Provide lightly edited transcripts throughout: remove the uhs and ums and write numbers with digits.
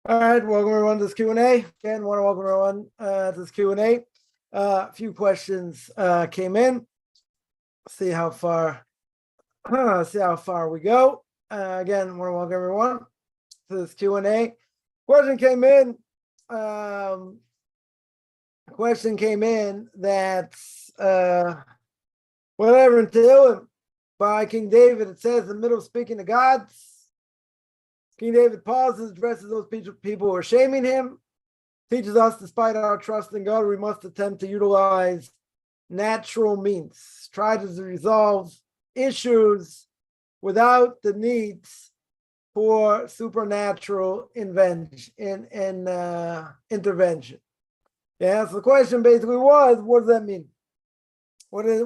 All right, welcome everyone to this Q&A. Again, want to welcome everyone to this Q&A. A few questions came in. See how far we go. Again, want to welcome everyone to this Q&A. Question came in that whatever in Tehillim by King David, it says in the middle of speaking to God, King David pauses, addresses those people who are shaming him, teaches us, despite our trust in God, we must attempt to utilize natural means, try to resolve issues without the need for supernatural intervention. Yeah, so the question basically was, what does that mean? What is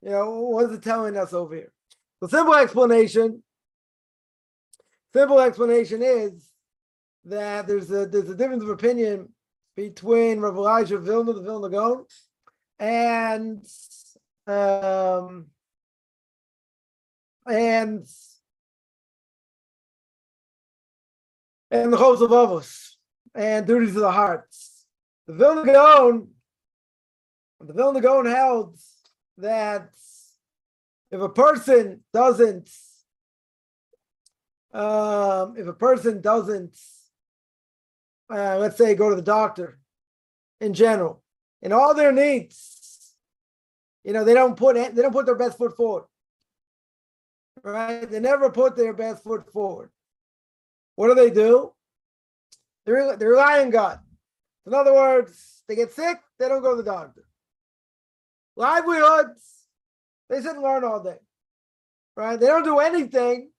it telling us over here? The simple explanation is that there's a difference of opinion between Rav Elijah of Vilna, the Vilna Gaon, and the Chos of Avos and duties of the hearts. The Vilna Gaon held that if a person doesn't let's say go to the doctor in general, in all their needs, they don't put their best foot forward, right? They never put their best foot forward. What do? They rely on God. In other words, they get sick, they don't go to the doctor. Livelihoods, they sit and learn all day, right? They don't do anything,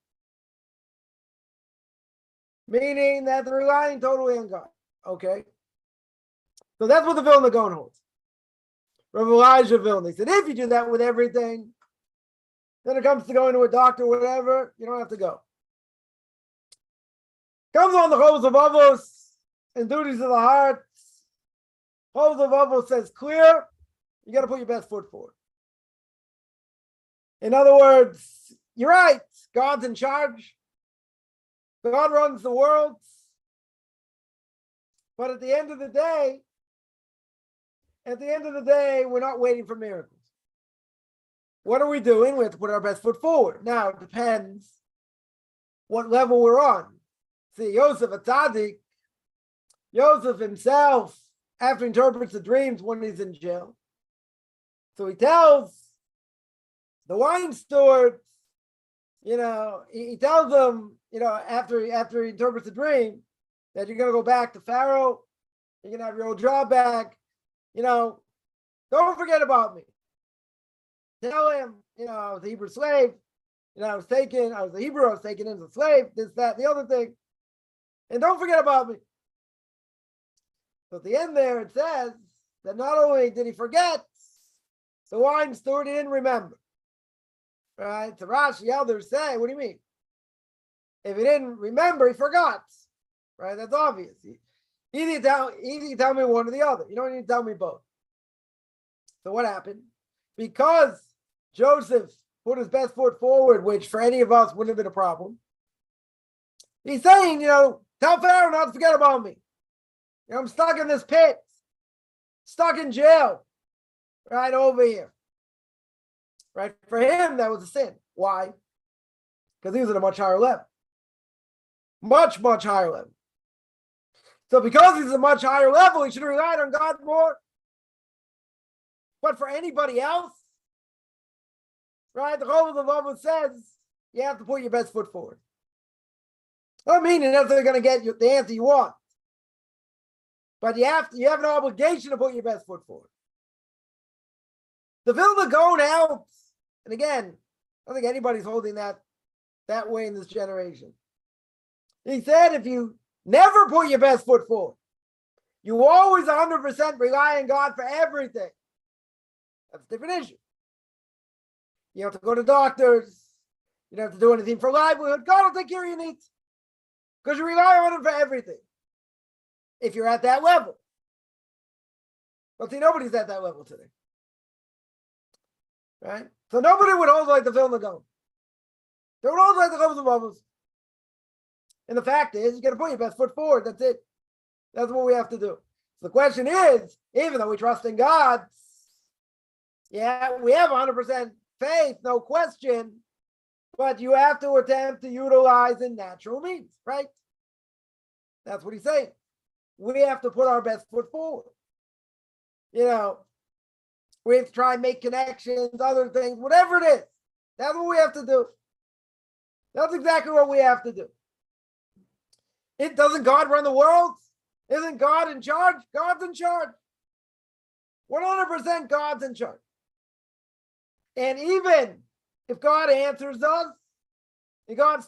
meaning that they're relying totally on God. Okay? So that's what the Vilna Gaon holds. Rav Elijah Vilna, he said, if you do that with everything, then it comes to going to a doctor, whatever, you don't have to go. Comes on the Chos of Avos and duties of the heart. Chos of Avos says clear, you got to put your best foot forward. In other words, you're right, God's in charge. God runs the world. But at the end of the day, we're not waiting for miracles. What are we doing? We have to put our best foot forward. Now, it depends what level we're on. See, Yosef, a tzaddik, Yosef himself, after he interprets the dreams when he's in jail. So he tells the wine steward, he tells them, after he interprets the dream, that you're going to go back to Pharaoh, you're going to have your old job back, don't forget about me. Tell him, I was a Hebrew slave, I was a Hebrew, I was taken as a slave, this, that, the other thing, and don't forget about me. So at the end there, it says that not only did he forget, the wine steward didn't remember. Right? So Rashi, the others say, what do you mean? If he didn't remember, he forgot. Right? That's obvious. Either you tell me one or the other. You don't need to tell me both. So what happened? Because Joseph put his best foot forward, which for any of us wouldn't have been a problem. He's saying, tell Pharaoh not to forget about me. I'm stuck in this pit, stuck in jail, right over here. Right? For him, that was a sin. Why? Because he was at a much higher level. Much, much higher level. So because he's at a much higher level, he should have relied on God more. But for anybody else, right, the Chos of Avos says you have to put your best foot forward. I mean, you're not going to get the answer you want. But you have an obligation to put your best foot forward. The Vilna Gaon helps. And again, I don't think anybody's holding that way in this generation. He said if you never put your best foot forward, you always 100% rely on God for everything. That's a different issue. You don't have to go to doctors. You don't have to do anything for livelihood. God will take care of your needs. Because you rely on Him for everything. If you're at that level. But see, nobody's at that level today. Right? So nobody would hold like the Vilna Gaon. They would hold like the Chos of Avos. And the fact is, you got to put your best foot forward. That's it. That's what we have to do. So the question is, even though we trust in God, yeah, we have 100% faith, no question, but you have to attempt to utilize the natural means, right? That's what he's saying. We have to put our best foot forward. We have to try and make connections, other things, whatever it is. That's what we have to do. That's exactly what we have to do. It doesn't God run the world? Isn't God in charge? God's in charge. 100% God's in charge. And even if God answers us, and God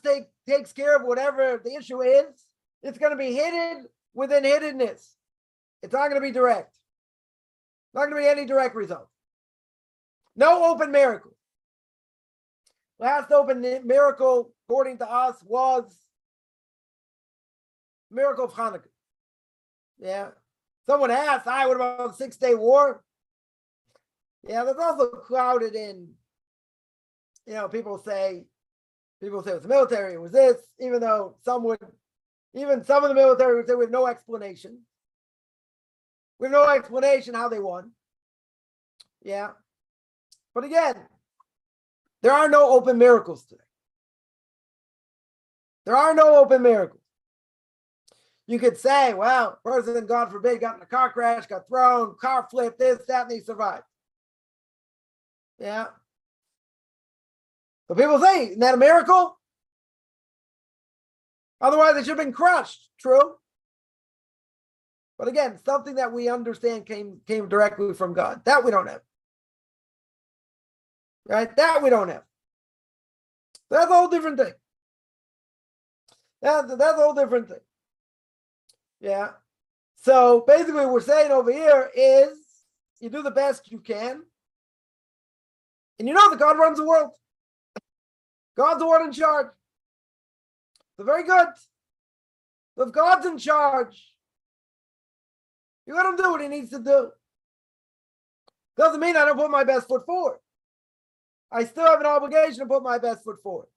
takes care of whatever the issue is, it's going to be hidden within hiddenness. It's not going to be direct. Not going to be any direct result. No open miracle. Last open miracle, according to us, was miracle of Hanukkah. Yeah. Someone asked, what about the 6-day war? Yeah, that's also clouded in, people say it was the military, it was this, even though some of the military would say we have no explanation. We have no explanation how they won. Yeah. But again, there are no open miracles today. There are no open miracles. You could say, well, person, God forbid, got in a car crash, got thrown, car flipped, this, that, and he survived. Yeah. But people say, isn't that a miracle? Otherwise, they should have been crushed. True. But again, something that we understand came directly from God. That we don't have. Right? That we don't have. That's a whole different thing. That's a whole different thing. Yeah. So basically what we're saying over here is you do the best you can. And you know that God runs the world. God's the one in charge. So very good. So if God's in charge, you let him do what he needs to do. Doesn't mean I don't put my best foot forward. I still have an obligation to put my best foot forward.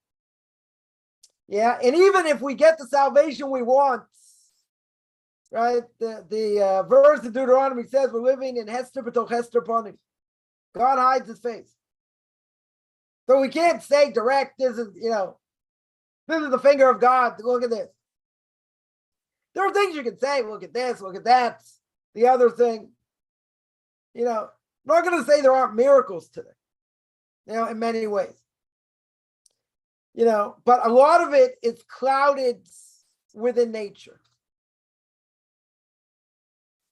Yeah, and even if we get the salvation we want, right? The verse of Deuteronomy says we're living in Hester b'toch Hester panim. God hides his face. So we can't say direct, this is the finger of God. Look at this. There are things you can say, look at this, look at that, the other thing. I'm not going to say there aren't miracles today, in many ways. But a lot of it is clouded within nature.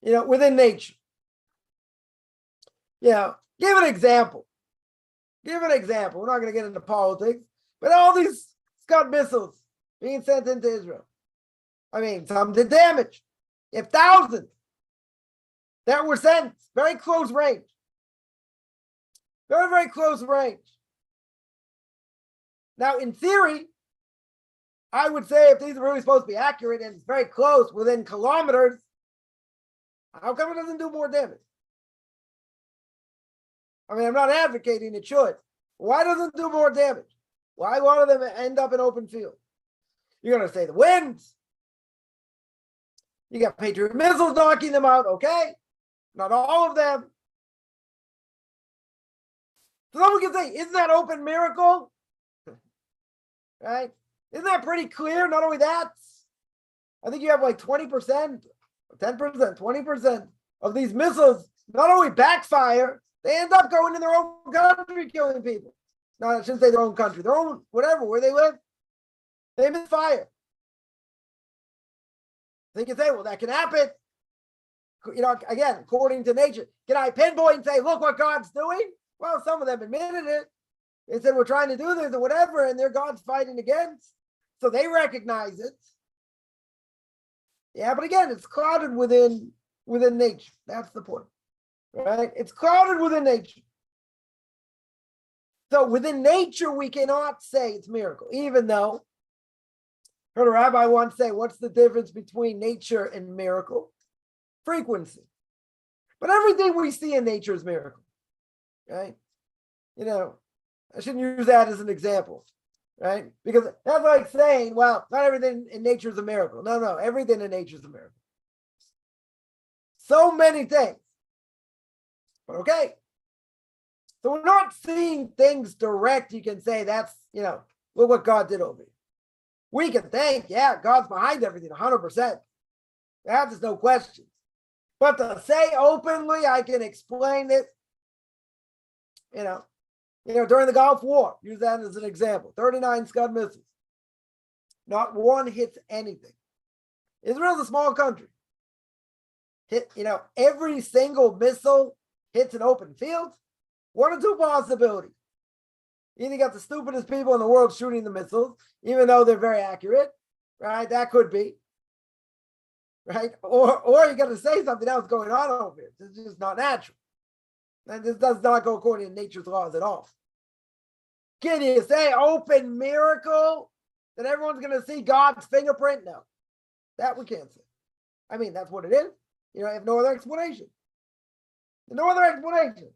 Within nature. Give an example. We're not going to get into politics, but all these Scud missiles being sent into Israel. Some did damage. You have thousands that were sent very close range. Very, very close range. Now, in theory, I would say if these are really supposed to be accurate and it's very close, within kilometers, how come it doesn't do more damage? I'm not advocating it should. Why doesn't it do more damage? Why a lot of them end up in open field? You're going to say the winds. You got Patriot missiles knocking them out, okay? Not all of them. So someone can say, isn't that open miracle? Right? Isn't that pretty clear? Not only that, I think you have like 20%, 10%, 20% of these missiles not only backfire, they end up going in their own country, killing people. No, I shouldn't say their own country, their own, whatever, where they live. They misfire. They can say, well, that can happen. Again, according to nature. Can I pinpoint and say, look what God's doing? Well, some of them admitted it. They said, we're trying to do this or whatever, and their God's fighting against. So they recognize it. Yeah, but again, it's clouded within nature. That's the point. Right? It's clouded within nature. So within nature, we cannot say it's miracle, even though I heard a rabbi once say, what's the difference between nature and miracle? Frequency. But everything we see in nature is miracle. Right? I shouldn't use that as an example. right? Because that's like saying, well, not everything in nature is a miracle. No, everything in nature is a miracle. So many things. But okay. So we're not seeing things direct. You can say that's, look what God did over here. We can think, yeah, God's behind everything 100%. There's no question. But to say openly, I can explain it, during the Gulf War, use that as an example. 39 Scud missiles. Not one hits anything. Israel's a small country. Every single missile hits an open field. One or two possibilities. Either you got the stupidest people in the world shooting the missiles, even though they're very accurate, right? That could be, right? Or you got to say something else going on over here. This is just not natural. And this does not go according to nature's laws at all. Can you say open miracle that everyone's going to see God's fingerprint? No, that we can't say. I mean, that's what it is. I have no other explanation. No other explanation.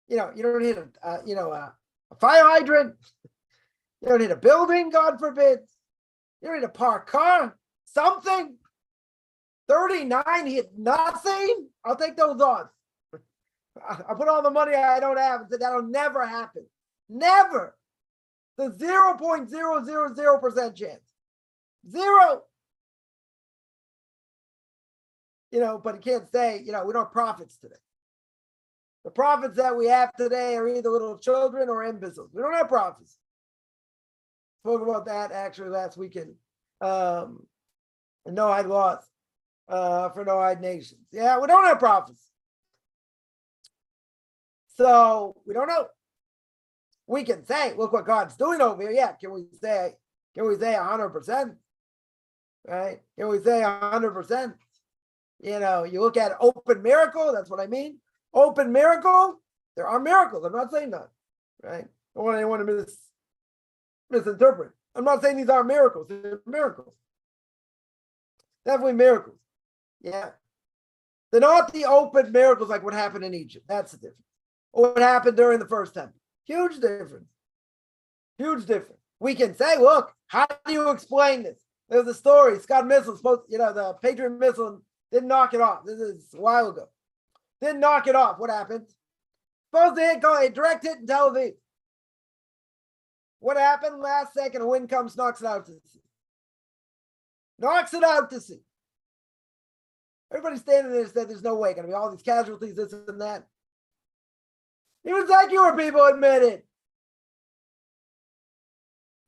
You don't hit a fire hydrant. You don't hit a building, God forbid. You don't hit a parked car. Something. 39 hit nothing. I'll take those odds. I put all the money I don't have and said that'll never happen. Never. The 0.000% chance. Zero. But you can't say, we don't have prophets today. The prophets that we have today are either little children or imbeciles. We don't have prophets. Spoke about that actually last weekend. No-eyed laws for no-eyed nations. Yeah, we don't have prophets. So we don't know. We can say, look what God's doing over here. Yeah, can we say 100%? Right? Can we say 100%? You look at open miracle, that's what I mean. Open miracle, there are miracles. I'm not saying that, right? I don't want anyone to misinterpret. I'm not saying these are miracles. They're miracles. Definitely miracles. Yeah. They're not the open miracles like what happened in Egypt. That's the difference. Or what happened during the first temple. Huge difference. Huge difference. We can say, look, how do you explain this? There's a story. Scud missile, the Patriot missile didn't knock it off. This is a while ago. Didn't knock it off. What happened? Supposed to hit, a direct hit in Tel Aviv. What happened? Last second, a wind comes, knocks it out to sea. Knocks it out to sea. Everybody standing there said there's no way. Going to be all these casualties, this and that. Even secular people admit it.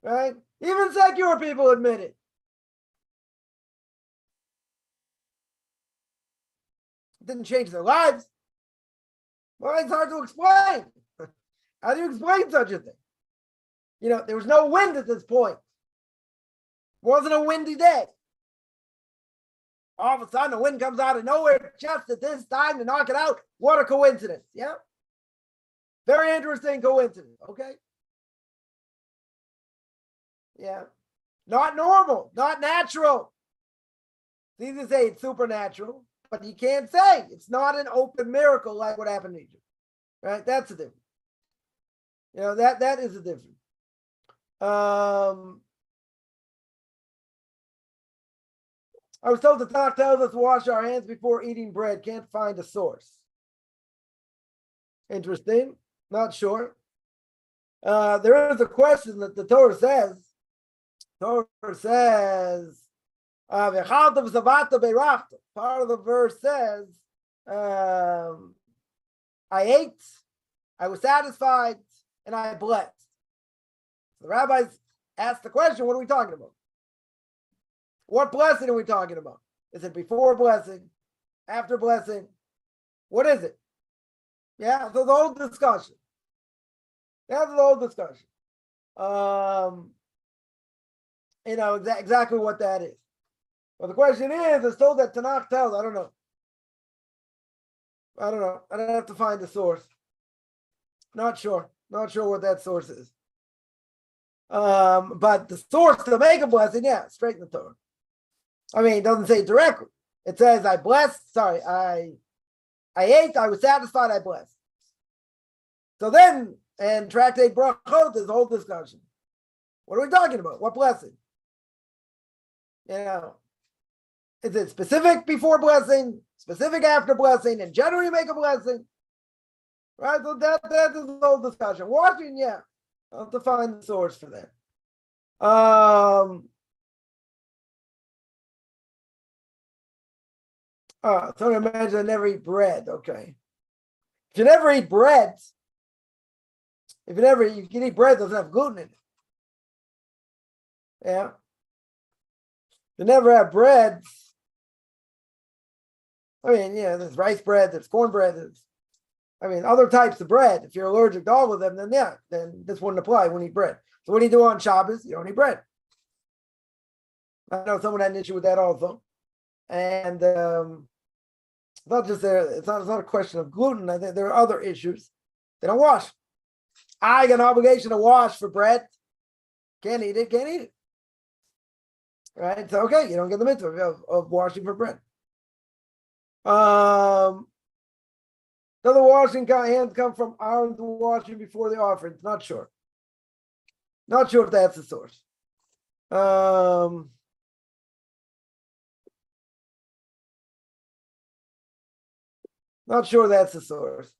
Right? Even secular people admit it. Didn't change their lives. Well, it's hard to explain. How do you explain such a thing? There was no wind at this point. It wasn't a windy day. All of a sudden, the wind comes out of nowhere just at this time to knock it out. What a coincidence. Yeah. Very interesting coincidence. Okay. Yeah. Not normal, not natural. It's easy to say it's supernatural. But you can't say it's not an open miracle like what happened in Egypt, right? That's a difference. That is a difference. I was told the Tanakh tells us to wash our hands before eating bread. Can't find a source. Interesting. Not sure. There is a question that the Torah says. Part of the verse says, I ate, I was satisfied, and I blessed. The rabbis asked the question, what are we talking about? What blessing are we talking about? Is it before blessing, after blessing? What is it? Yeah, so the whole discussion. That's the whole discussion. Exactly what that is. Well, the question is told that Tanakh tells. I don't know. I don't have to find the source. Not sure what that source is. But the source to make a blessing, yeah, straight in the Torah. I mean, it doesn't say it directly. It says, I ate, I was satisfied, I blessed. So then and Tractate Brachot, there's a whole discussion. What are we talking about? What blessing? Is it specific before blessing, specific after blessing, and generally make a blessing? Right? So that is the whole discussion. Washing, yeah. I'll have to find the source for that. So imagine I never eat bread. Okay. If you never eat bread, you can eat bread that doesn't have gluten in it. Yeah. You never have bread. There's rice bread, there's cornbread, there's other types of bread. If you're allergic to all of them, then this wouldn't apply. You wouldn't eat bread. So what do you do on Shabbos? You don't eat bread. I know someone had an issue with that also. And it's not just there, it's not a question of gluten. I think there are other issues. They don't wash. I got an obligation to wash for bread. Can't eat it. Right? So okay, you don't get the mitzvah of washing for bread. Does the washing hands come from Aaron's washing before the offering? Not sure. Not sure if that's the source. Not sure that's the source.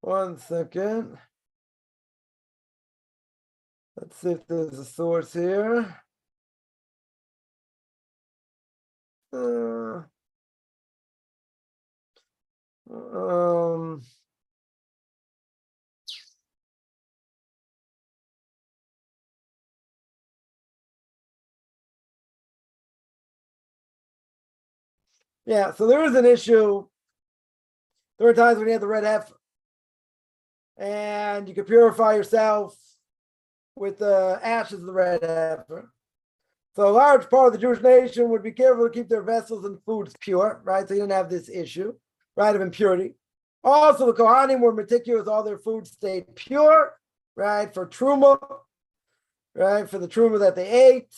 One second. Let's see if there's a source here. Yeah, so there is an issue. There are times when you have the red heifer, and you can purify yourself with the ashes of the red heifer. So a large part of the Jewish nation would be careful to keep their vessels and foods pure, right? So you didn't have this issue, right, of impurity. Also, the Kohanim were meticulous; all their food stayed pure, right, for truma, right, for the truma that they ate.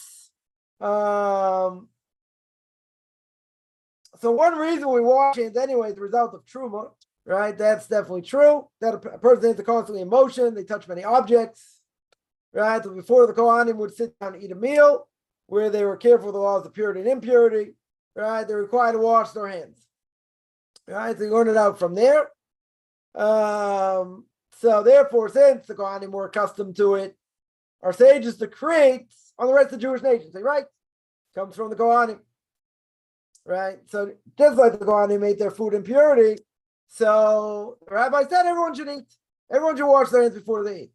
So one reason we wash hands anyway is the result of truma, right? That's definitely true. That a person is constantly in motion. They touch many objects, right? So before the Kohanim would sit down and eat a meal, where they were careful of the laws of purity and impurity, right? They're required to wash their hands, right? So you learn it out from there. So therefore, since the Kohanim were accustomed to it, our sages decreed on the rest of the Jewish nation. Say, right, comes from the Kohanim. Right, so just like the Kohanim ate their food in purity, so the rabbi said everyone should eat. Everyone should wash their hands before they eat.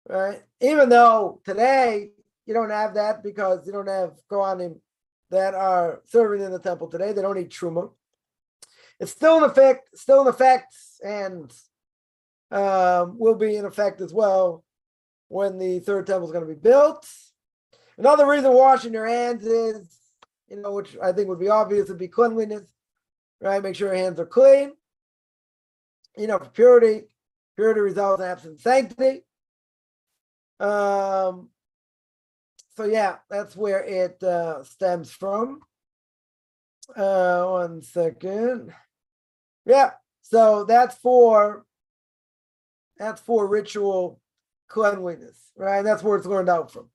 Right, even though today you don't have that because you don't have Kohanim that are serving in the temple today. They don't eat truma. It's still in effect, and will be in effect as well when the third temple is going to be built. Another reason washing your hands is, which I think would be obvious, would be cleanliness, right? Make sure your hands are clean. For purity. Purity results in absent sanctity. So yeah, that's where it stems from. One second. Yeah, so that's for ritual cleanliness, right? That's where it's learned out from,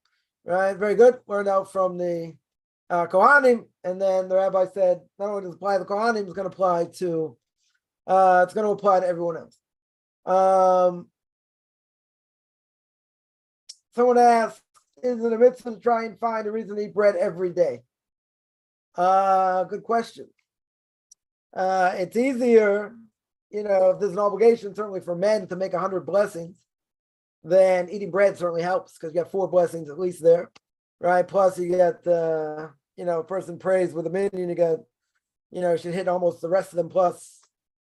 right? Very good. Learned out from the Kohanim, and then the rabbi said not only does it apply to the Kohanim, it's going to apply to everyone else. Someone asked, is it a mitzvah to try and find a reason to eat bread every day? Good question. It's easier, if there's an obligation, certainly for men, to make 100 blessings, then eating bread certainly helps because you got 4 blessings at least there, right? Plus you get a person prays with a minion, you got, should hit almost the rest of them, plus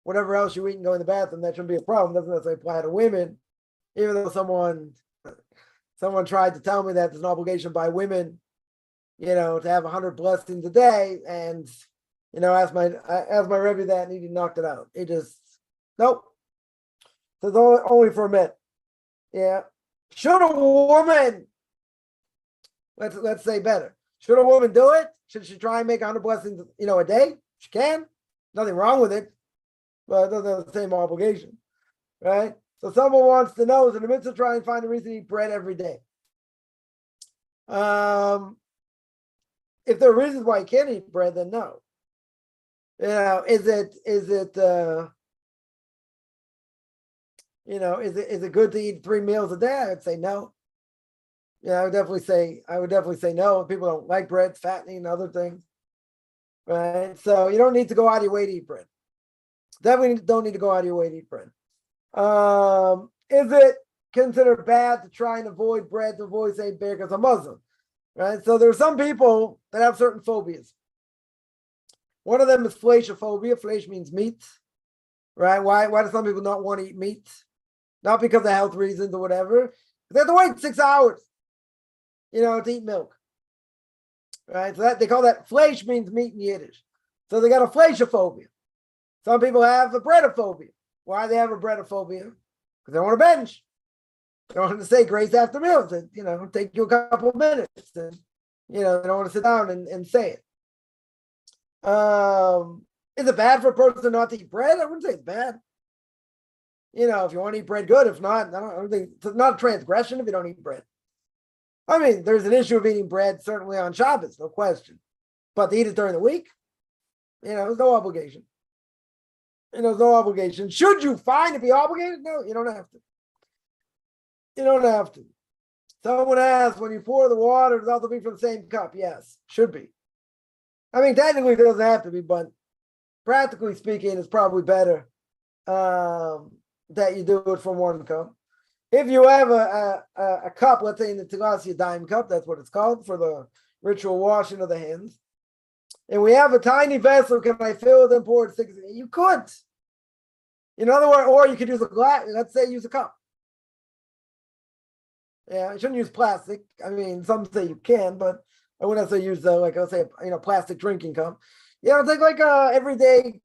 whatever else you eat and go in the bathroom. That shouldn't be a problem. Doesn't necessarily apply to women, even though someone tried to tell me that there's an obligation by women, to have 100 blessings a day, and I asked my Rebbe that, and he knocked it out. He just, nope. So it's only for men. Yeah. Should a woman Let's say better. Should a woman do it? Should she try and make 100 blessings, a day? She can. Nothing wrong with it, but it doesn't have the same obligation, right? So someone wants to know, is it a mitzvah to try and find a reason to eat bread every day? If there are reasons why you can't eat bread, then no. Is it good to eat 3 meals a day? I'd say no. Yeah, I would definitely say no. People don't like bread, it's fattening and other things. Right. So you don't need to go out of your way to eat bread. Definitely don't need to go out of your way to eat bread. Is it considered bad to try and avoid bread, to avoid saying bear because I'm Muslim? Right. So there are some people that have certain phobias. One of them is fleishophobia. Fleish means meat. Right? Why do some people not want to eat meat? Not because of health reasons or whatever. They have to wait 6 hours, to eat milk. Right? So that they call that fleish means meat in Yiddish. So they got a fleishophobia. Some people have a breadophobia. Why do they have a breadophobia? Because they don't want to bench. They don't want to say grace after meals. And, take you a couple of minutes. And, they don't want to sit down and say it. Is it bad for a person not to eat bread? I wouldn't say it's bad. If you want to eat bread, good. If not, I don't think it's not a transgression if you don't eat bread. I mean, there's an issue of eating bread, certainly on Shabbos, no question. But to eat it during the week, there's no obligation. There's no obligation. Should you find to be obligated? No, you don't have to. You don't have to. Someone asked, when you pour the water, does it have to be from the same cup? Yes, should be. I mean, technically it doesn't have to be, but practically speaking, it's probably better that you do it from one cup. If you have a cup, let's say in the Tagasi, a dime cup, that's what it's called, for the ritual washing of the hands, and we have a tiny vessel, can I fill it and pour it 6? You could. In other words, or you could use a glass, let's say use a cup. Yeah, you shouldn't use plastic. I mean, some say you can, but I wouldn't say use plastic drinking cup. Take like a everyday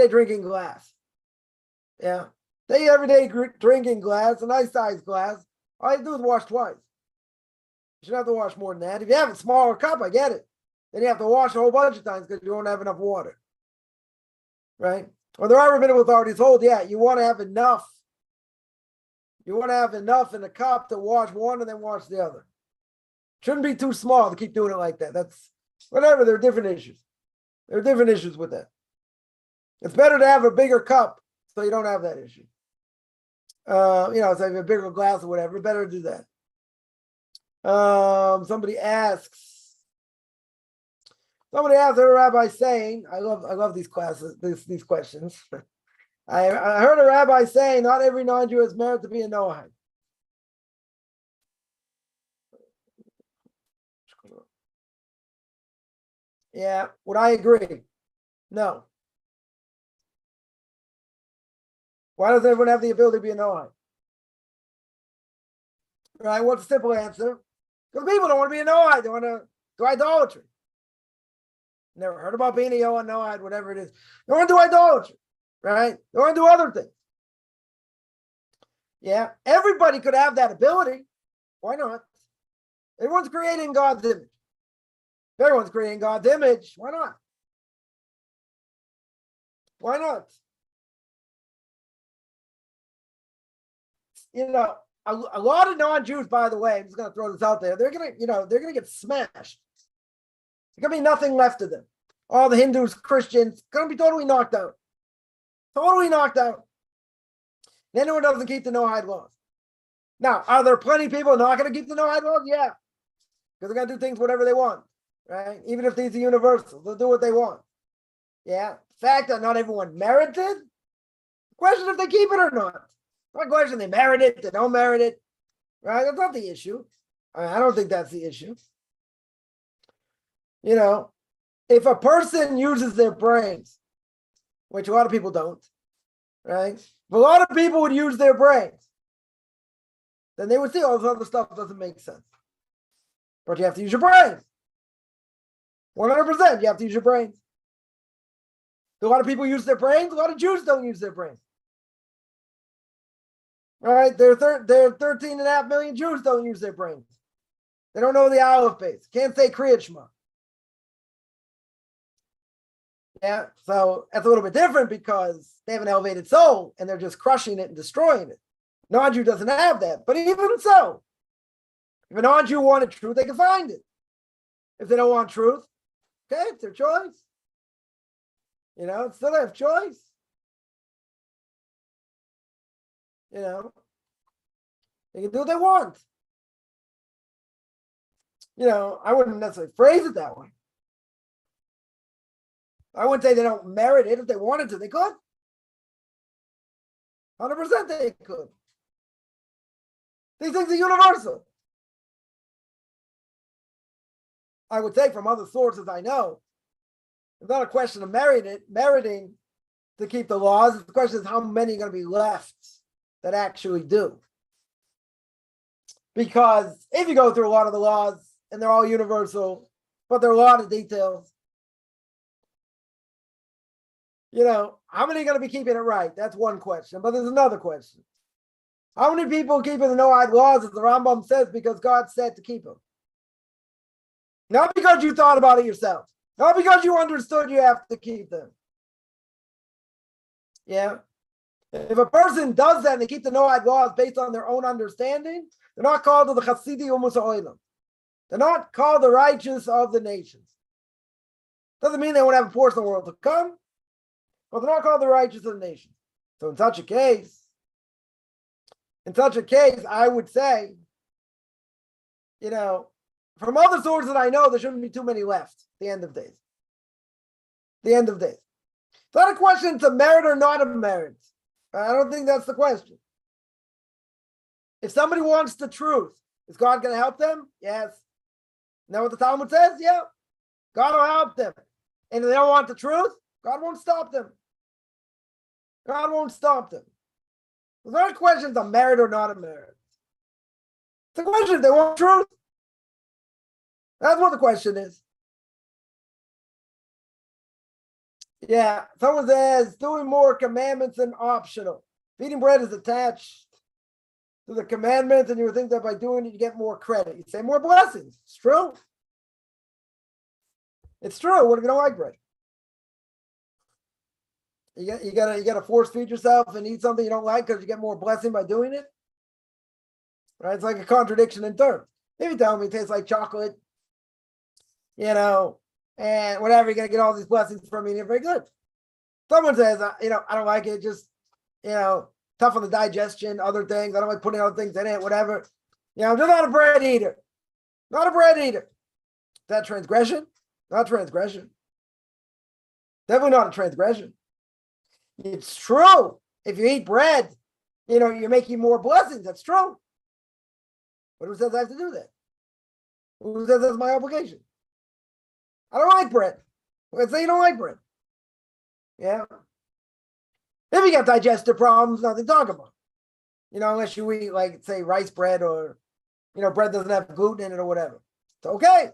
drinking glass. Yeah. Take everyday drinking glass, a nice size glass. All you do is wash twice. You shouldn't have to wash more than that. If you have a smaller cup, I get it. Then you have to wash a whole bunch of times because you don't have enough water. Right? Well, there are rabbinical authorities hold, you want to have enough. You want to have enough in a cup to wash one and then wash the other. Shouldn't be too small to keep doing it like that. That's whatever. There are different issues. There are different issues with that. It's better to have a bigger cup so you don't have that issue. So if you have a bigger glass or whatever, better to do that. Somebody asks, what a rabbi saying. I love these these questions. I heard a rabbi saying not every non-Jew has merit to be a Noahide. Yeah, would I agree? No. Why does everyone have the ability to be a Noahide? Right, what's the simple answer? Because people don't want to be a Noahide. They want to do idolatry. Never heard about being a Noahide, whatever it is. They want to do idolatry, right? They want to do other things. Yeah, everybody could have that ability. Why not? Everyone's creating God's image. If everyone's creating God's image, why not? Why not? A lot of non-Jews, by the way, I'm just going to throw this out there. They're going to get smashed. There's going to be nothing left of them. All the Hindus, Christians, going to be totally knocked out. Totally knocked out. And anyone doesn't keep the Noahide laws. Now, are there plenty of people not going to keep the Noahide laws? Yeah. Because they're going to do things whatever they want. Right? Even if these are universal, they'll do what they want. Yeah. The fact that not everyone merited, the question if they keep it or not. Not a question they merit it, they don't merit it. Right? That's not the issue. I don't think that's the issue. If a person uses their brains, which a lot of people don't, right? If a lot of people would use their brains, then they would see all this other stuff doesn't make sense. But you have to use your brains. 100%, you have to use your brains. Do a lot of people use their brains? A lot of Jews don't use their brains. All right, there are 13.5 million Jews don't use their brains. They don't know the Aleph base. Can't say Kriyat Shema. Yeah, so that's a little bit different because they have an elevated soul and they're just crushing it and destroying it. Non-Jew doesn't have that. But even so, if a non-Jew wanted truth, they can find it. If they don't want truth, okay, it's their choice. Still have choice. They can do what they want. I wouldn't necessarily phrase it that way. I wouldn't say they don't merit it. If they wanted to, they could. 100% they could. These things are universal. I would say from other sources I know, it's not a question of meriting to keep the laws. The question is how many are going to be left that actually do. Because if you go through a lot of the laws, and they're all universal, but there are a lot of details, how many are going to be keeping it right? That's one question. But there's another question. How many people keeping the no-hide laws, as the Rambam says, because God said to keep them? Not because you thought about it yourself. Not because you understood you have to keep them. Yeah? If a person does that and they keep the no-hide laws based on their own understanding, they're not called the Chasidi Umus Ha'olam. They're not called the righteous of the nations. Doesn't mean they won't have a portion of the world to come, but they're not called the righteous of the nations. So in such a case, I would say, from other sources that I know, there shouldn't be too many left at the end of days. It's not a question to merit or not a merit. I don't think that's the question. If somebody wants the truth, is God going to help them? Yes. Know what the Talmud says? Yeah. God will help them. And if they don't want the truth, God won't stop them. It's not a question of merit or not a merit. It's a question if they want truth. That's what the question is. Yeah. Someone says doing more commandments than optional. Eating bread is attached to the commandments, and you would think that by doing it, you get more credit. You say more blessings. It's true. What if you don't like bread? You gotta force feed yourself and eat something you don't like because you get more blessing by doing it. Right? It's like a contradiction in terms. If you tell me it tastes like chocolate, and whatever, you're gonna get all these blessings from eating it, very good. Someone says, I don't like it, just tough on the digestion, other things. I don't like putting other things in it, whatever. I'm just not a bread eater. Is that transgression? Not transgression. Definitely not a transgression. It's true. If you eat bread, you're making more blessings. That's true. But who says I have to do that? Who says that's my obligation? I don't like bread. Let's say you don't like bread. Yeah. If you got digestive problems, nothing to talk about. Unless you eat, like, say, rice bread or, bread doesn't have gluten in it or whatever. It's okay.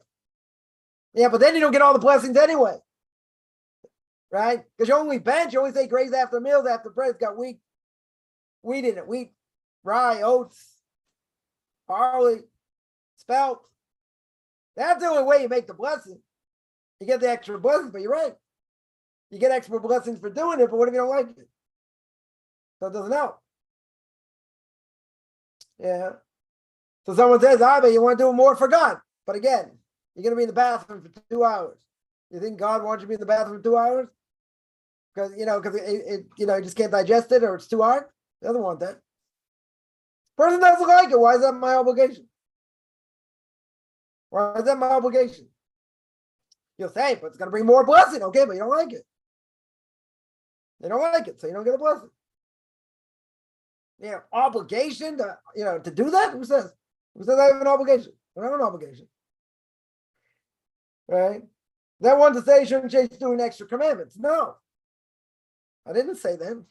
Yeah, but then you don't get all the blessings anyway. Right? Because you only say graze after meals, after bread. It's got wheat in it. Wheat, rye, oats, barley, spelt. That's the only way you make the blessing. You get the extra blessings, but you're right. You get extra blessings for doing it, but what if you don't like it? So it doesn't help. Yeah. So someone says, but you want to do more for God. But again, you're going to be in the bathroom for 2 hours. You think God wants you to be in the bathroom for 2 hours? Because, you just can't digest it or it's too hard? He doesn't want that. Person doesn't like it. Why is that my obligation? You'll say, but it's going to bring more blessing. Okay, but you don't like it. They don't like it, so you don't get a blessing. Obligation to, to do that? Who says? Who says I have an obligation? I don't have an obligation. Right? That one to say you shouldn't chase doing extra commandments. No. I didn't say that.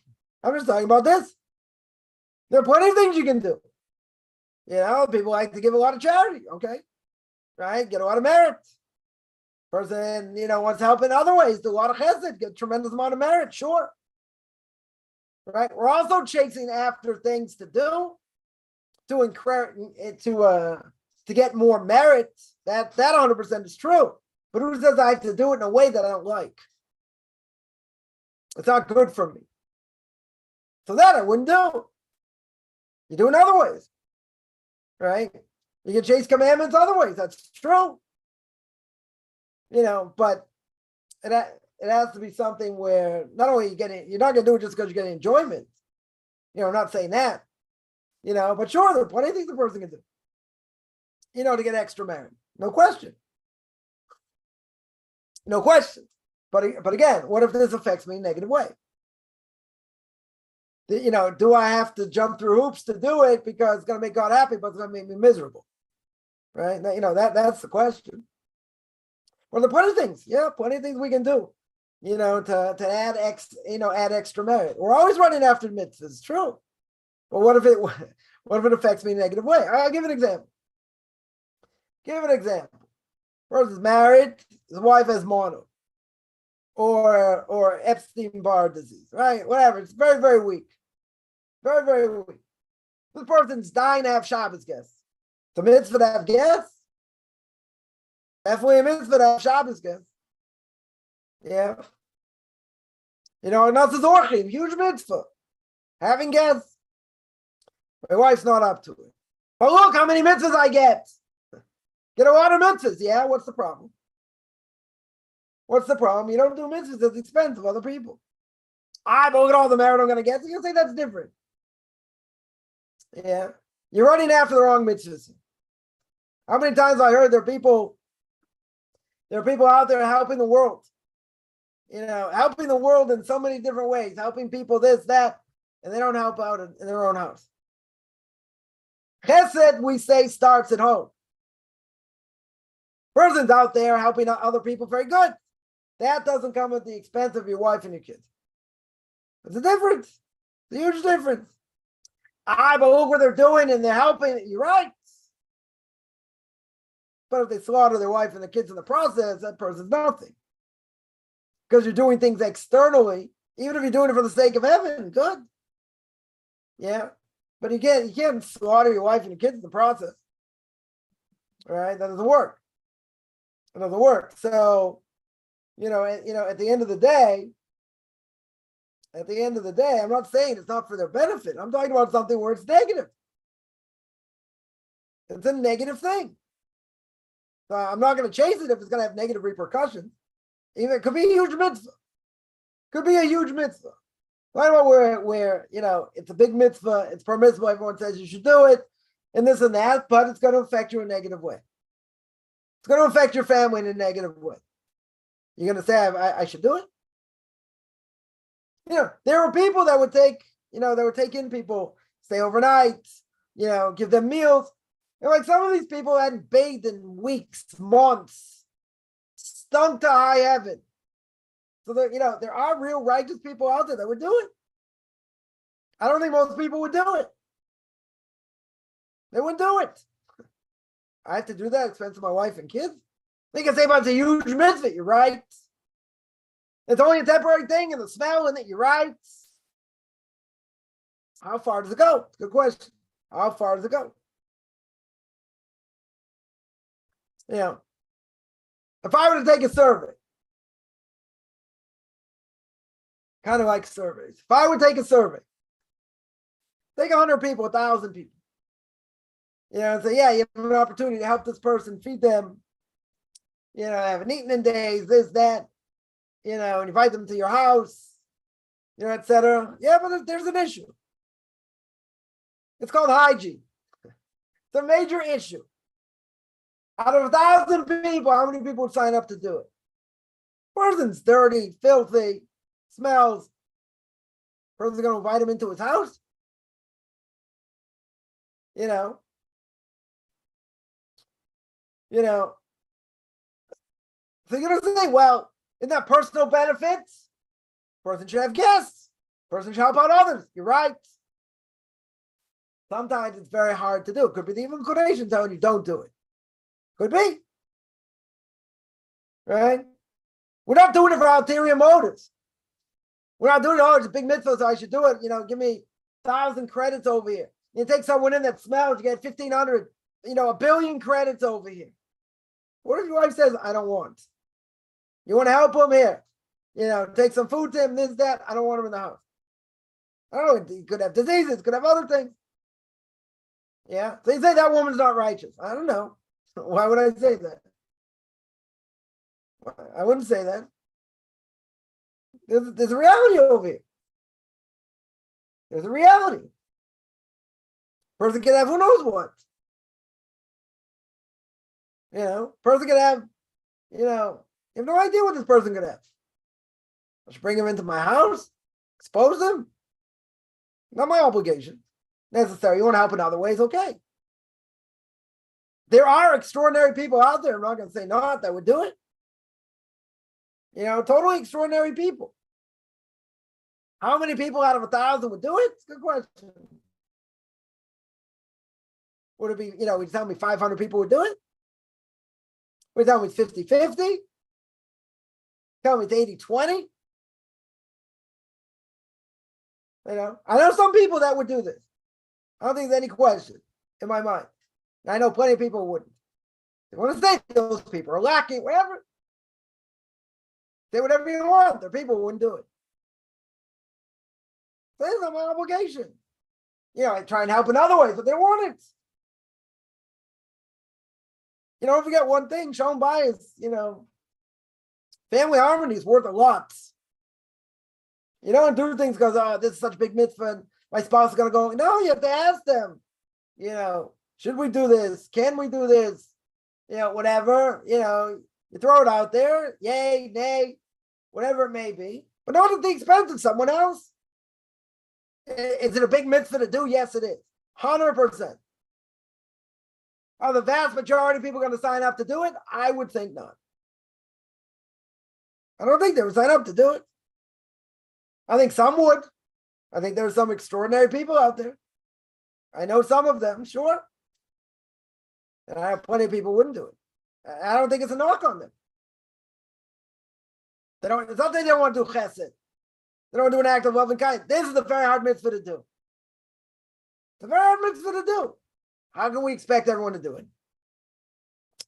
I'm just talking about this. There are plenty of things you can do. People like to give a lot of charity. Okay. Right? Get a lot of merit. Person, wants to help in other ways, do a lot of chesed, get a tremendous amount of merit, sure. Right? We're also chasing after things to do, to to get more merit, that 100% is true. But who says I have to do it in a way that I don't like? It's not good for me. So that I wouldn't do. You do it in other ways, right? You can chase commandments other ways. That's true. But it has to be something where not only you're not going to do it just because you're getting enjoyment. I'm not saying that. But sure, there are plenty of things the person can do. To get extra merit. No question. No question. But again, what if this affects me in a negative way? Do I have to jump through hoops to do it because it's going to make God happy, but it's going to make me miserable? Right? That's the question. Well, there are plenty of things. Yeah, plenty of things we can do. To add add extra merit. We're always running after mitzvahs. It's true. But what if it affects me in a negative way? I'll give an example. Person's married, his wife has mono, or Epstein-Barr disease, right? Whatever. It's very, very weak. Very, very weak. This person's dying to have Shabbos guests. It's a mitzvah to have guests. Definitely a mitzvah to have Shabbos guests. Yeah. And that's his orchim, huge mitzvah. Having guests. My wife's not up to it. But look how many mitzvahs I get. Get a lot of mitzvahs. Yeah, what's the problem? What's the problem? You don't do mitzvahs at the expense of other people. But look at all the merit I'm going to get. So you can say that's different. Yeah. You're running after the wrong mitzvahs. How many times I heard there are people out there helping the world. Helping the world in so many different ways, helping people this, that, and they don't help out in their own house. Chesed, we say, starts at home. Person's out there helping other people, very good. That doesn't come at the expense of your wife and your kids. It's a difference. It's a huge difference. But look what they're doing and they're helping. You're right. But if they slaughter their wife and the kids in the process, that person's nothing. Because you're doing things externally, even if you're doing it for the sake of heaven, good. Yeah. But you can't slaughter your wife and your kids in the process. All right? That doesn't work. It doesn't work. So, at the end of the day, I'm not saying it's not for their benefit. I'm talking about something where it's negative. It's a negative thing. So I'm not going to chase it if it's going to have negative repercussions. Even it could be a huge mitzvah. Could be a huge mitzvah. Right about where it's a big mitzvah, it's permissible, everyone says you should do it, and this and that, but it's going to affect you in a negative way. It's going to affect your family in a negative way. You're going to say, I should do it? There were people that would take in people, stay overnight, give them meals. And some of these people hadn't bathed in weeks, months, stunk to high heaven. So there are real righteous people out there that would do it. I don't think most people would do it. They wouldn't do it. I have to do that at the expense of my wife and kids. They can say about it's a huge mitzvah. You're right. It's only a temporary thing, and the smell in it. You're right. How far does it go? It's a good question. How far does it go? If I were to take a survey, kind of like surveys. If I would take a survey, take 100 people, 1,000 people, and say, you have an opportunity to help this person, feed them, haven't eaten in days, this, that, and invite them to your house, etc. Yeah, but there's an issue. It's called hygiene. It's a major issue. Out of 1,000 people, how many people would sign up to do it? Person's dirty, filthy, smells. Person's going to invite him into his house? So you're going to say, well, isn't that personal benefits? Person should have guests. Person should help out others. You're right. Sometimes it's very hard to do. It could be the even Kodesh telling you don't do it. Could be. Right? We're not doing it for ulterior motives. We're not doing it, it's a big mitzvah, so I should do it. Give me 1,000 credits over here. You take someone in that smells, you get 1,500 1 billion credits over here. What if your wife says, I don't want? You want to help him here? Take some food to him, this, that. I don't want him in the house. I don't know. He could have diseases, could have other things. Yeah. So you say that woman's not righteous. I don't know. Why would I say that? I wouldn't say that. There's a reality over here. There's a reality. Person can have who knows what. Person can have, you have no idea what this person could have. I should bring him into my house, expose him. Not my obligation. Necessary. You want to help in other ways, okay. There are extraordinary people out there. I'm not going to say not that would do it. Totally extraordinary people. How many people out of 1,000 would do it? It's a good question. Would it be, would you tell me 500 people would do it? Would you tell me it's 50-50? Tell me it's 80-20? I know some people that would do this. I don't think there's any question in my mind. I know plenty of people who wouldn't. They want to say those people are lacking, whatever. Say whatever you want. There are people who wouldn't do it. So it's not my obligation. I try and help in other ways, but they want it. Don't forget one thing, Shalom Bayis, family harmony is worth a lot. You don't do things because, this is such a big mitzvah and my spouse is going to go. No, you have to ask them, should we do this? Can we do this? Whatever, you throw it out there, yay, nay, whatever it may be, but not at the expense of someone else. Is it a big mitzvah to do? Yes, it is. 100%. Are the vast majority of people going to sign up to do it? I would think not. I don't think they would sign up to do it. I think some would. I think there's some extraordinary people out there. I know some of them, sure. And I have plenty of people who wouldn't do it. I don't think it's a knock on them. It's not that they don't want to do chesed. They don't want to do an act of love and kindness. This is a very hard mitzvah to do. It's a very hard mitzvah to do. How can we expect everyone to do it?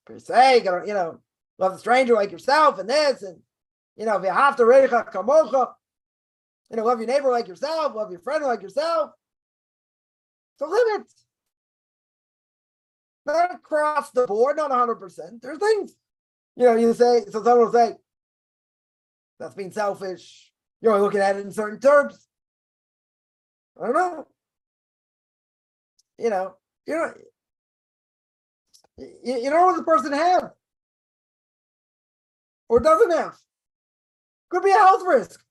Per se, you gotta, love a stranger like yourself and this, and, if you have to reicha kamocha, love your neighbor like yourself, love your friend like yourself. So limit. Not across the board, not 100%. There's things, you say, so someone will say, that's being selfish. You're only looking at it in certain terms. I don't know. You know what the person has or doesn't have. Could be a health risk.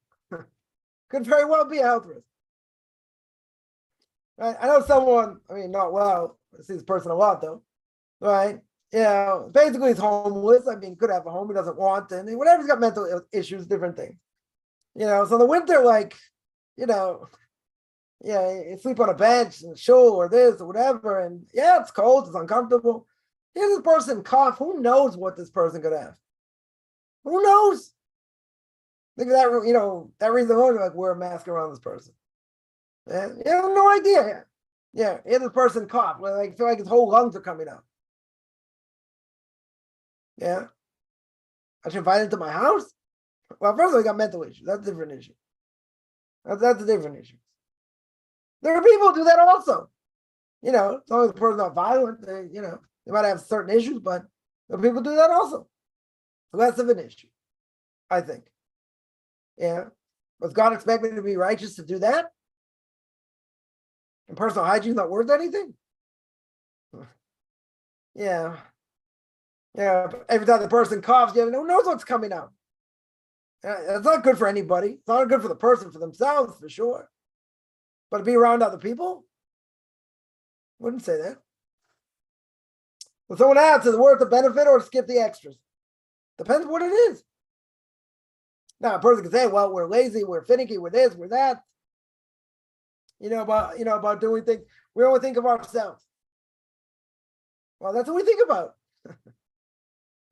Could very well be a health risk. Right? I know someone, not well, I see this person a lot though, right? Basically he's homeless. Could have a home he doesn't want, and whatever, he's got mental issues, different things. So in the winter, you sleep on a bench in a shul or this or whatever, and it's cold, it's uncomfortable. Here's this person cough. Who knows what this person could have? Who knows? Think of that, that reason alone, wear a mask around this person. Yeah, you have no idea. Yeah, here's this person cough. Feel like his whole lungs are coming out. Yeah. I should invite him to my house? Well, first of all, he got mental issues. That's a different issue. That's a different issue. There are people who do that also. As long as the person's not violent, they might have certain issues, but there are people who do that also. Less of an issue, I think. Yeah. Does God expect me to be righteous to do that? And personal hygiene is not worth anything? Yeah. Yeah. Every time the person coughs, no one knows what's coming out. It's not good for anybody. It's not good for the person, for themselves, for sure. But to be around other people? Wouldn't say that. When someone asks, is it worth the benefit or skip the extras? Depends what it is. Now, a person can say, well, we're lazy, we're finicky, we're this, we're that. About doing things. We only think of ourselves. Well, that's what we think about.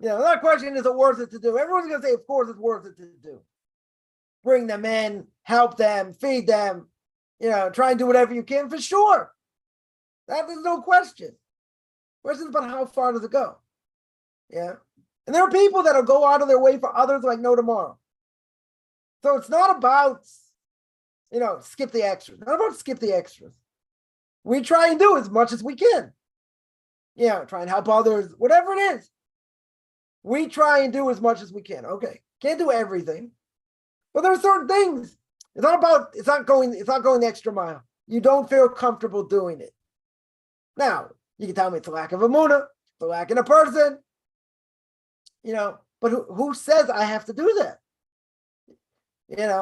That question, is it worth it to do? Everyone's going to say, of course, it's worth it to do. Bring them in, help them, feed them, try and do whatever you can, for sure. That is no question. Question is about how far does it go? Yeah. And there are people that'll go out of their way for others like no tomorrow. So it's not about, skip the extras. Not about skip the extras. We try and do as much as we can. Try and help others, whatever it is. We try and do as much as we can. Okay. Can't do everything. But there are certain things. It's not going the extra mile. You don't feel comfortable doing it. Now, you can tell me it's a lack of Emuna, it's a lack in a person, but who says I have to do that?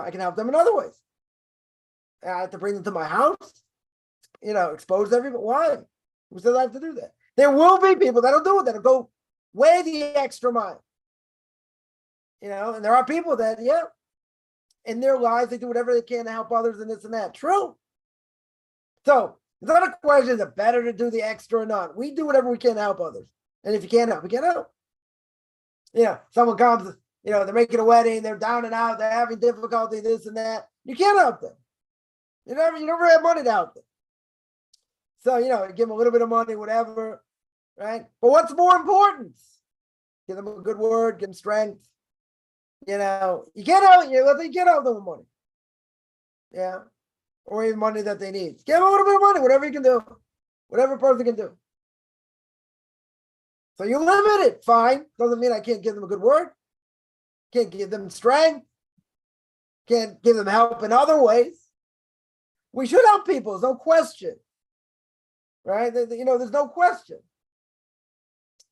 I can help them in other ways. I have to bring them to my house, expose everybody. Why? Who says I have to do that? There will be people that'll do it, that'll go way the extra mile. And there are people that, in their lives, they do whatever they can to help others and this and that. True. So it's not a question, is it better to do the extra or not? We do whatever we can to help others. And if you can't help, we can't help. Someone comes, they're making a wedding, they're down and out, they're having difficulty, this and that. You can't help them. You never have money to help them. So, give them a little bit of money, whatever, right? But what's more important? Give them a good word, give them strength. You can't help them with money. Yeah. Or even money that they need. Give them a little bit of money, whatever you can do. Whatever a person can do. So you limit it, fine. Doesn't mean I can't give them a good word. Can't give them strength. Can't give them help in other ways. We should help people, there's no question. Right? There's no question.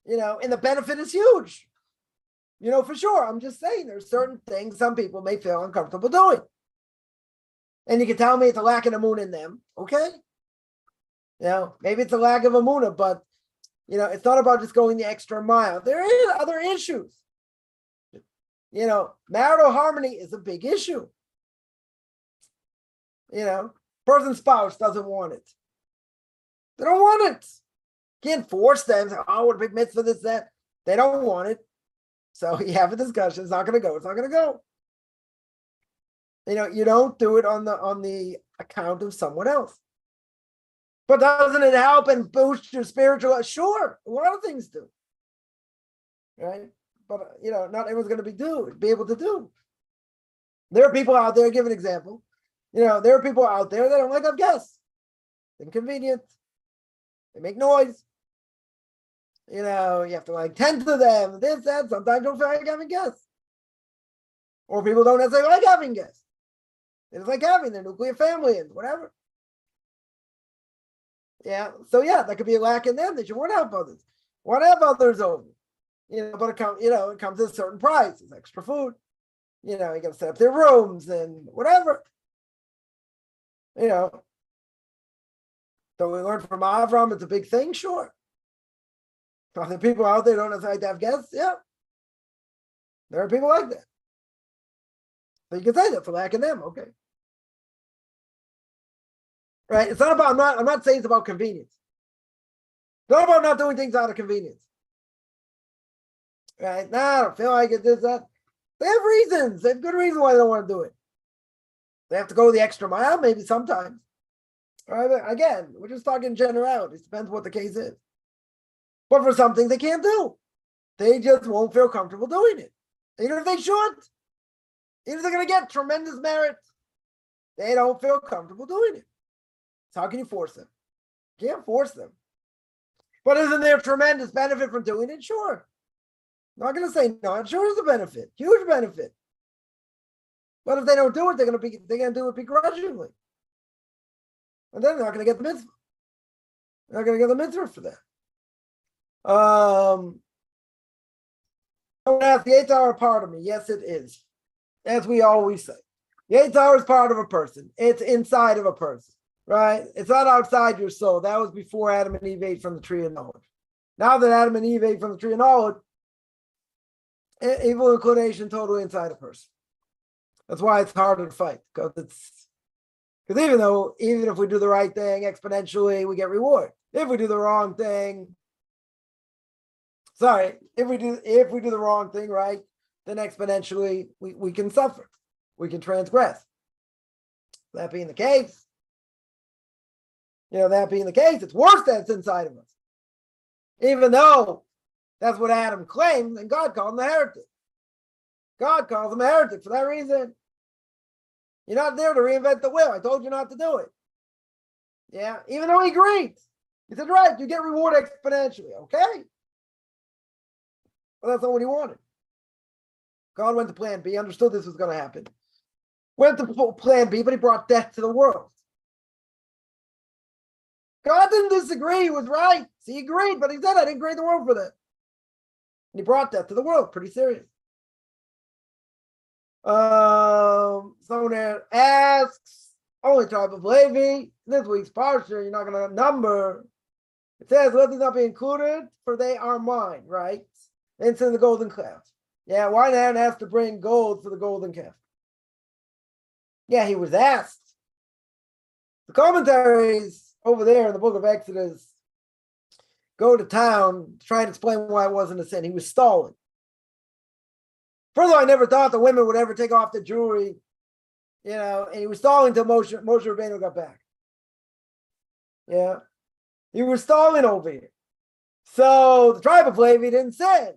And the benefit is huge. For sure. I'm just saying there's certain things some people may feel uncomfortable doing. And you can tell me it's a lack of Emuna in them. Okay. Maybe it's a lack of Emuna, but it's not about just going the extra mile. There is other issues. Marital harmony is a big issue. Person's spouse doesn't want it. They don't want it. Can't force them. What a big mitzvah, this, that. They don't want it. So you have a discussion. It's not going to go. It's not going to go. You don't do it on the account of someone else. But doesn't it help and boost your spiritual? Sure, a lot of things do. Right? But not everyone's going to be able to do. There are people out there, give an example. There are people out there that don't like to have guests. Inconvenient. They make noise. You have to tend to them, this, that. Sometimes don't feel like having guests. Or people don't necessarily like having guests. They just like having their nuclear family and whatever. Yeah. So that could be a lack in them. They should want to help others. Want to have others over. But it comes at a certain price. It's extra food. You got to set up their rooms and whatever. So we learn from Avram, it's a big thing, sure. Are there people out there don't necessarily like to have guests? Yeah. There are people like that. So you can say that's a lack in them, okay. Right? It's not about, I'm not saying it's about convenience. It's not about not doing things out of convenience. Right? I don't feel like it, this, that. They have reasons. They have good reasons why they don't want to do it. They have to go the extra mile, maybe sometimes. All right? Again, we're just talking generalities. Depends what the case is. But for something they can't do, they just won't feel comfortable doing it. Even if they should, even if they're going to get tremendous merit, they don't feel comfortable doing it. So how can you force them? You can't force them. But isn't there tremendous benefit from doing it? Sure. I'm not going to say no. Sure, there's a benefit, huge benefit. But if they don't do it, they're going to do it begrudgingly, and then they're not going to get the mitzvah. They're not going to get the mitzvah for that. I want to ask, the Yetzer Hara part of me? Yes, it is. As we always say, the Yetzer Hara is part of a person. It's inside of a person, right? It's not outside your soul. That was before Adam and Eve ate from the tree of knowledge. Now that Adam and Eve ate from the tree of knowledge, evil inclination totally inside a person. That's why it's harder to fight, because even if we do the right thing exponentially, we get reward. If we do the wrong thing, if we do the wrong thing, right, then exponentially we can suffer. We can transgress. That being the case, it's worse that it's inside of us. Even though that's what Adam claimed, and God called him a heretic. God calls him a heretic for that reason. You're not there to reinvent the wheel. I told you not to do it. Yeah, even though he agreed. He said, right, you get reward exponentially. Okay. Well, that's not what he wanted. God went to plan B, understood this was going to happen. Went to plan B, but he brought death to the world. God didn't disagree. He was right. So he agreed, but he said, I didn't create the world for that. And he brought death to the world. Pretty serious. Someone there asks, only tribe of Levi, this week's parsha, you're not going to number. It says, let these not be included, for they are mine, right? Into the golden calf. Yeah, why did Aaron have to bring gold for the golden calf? Yeah, he was asked. The commentaries over there in the book of Exodus go to town to try and explain why it wasn't a sin. He was stalling. Further, I never thought the women would ever take off the jewelry, and he was stalling until Moshe Rabbeinu got back. Yeah, he was stalling over here. So the tribe of Levi didn't sin.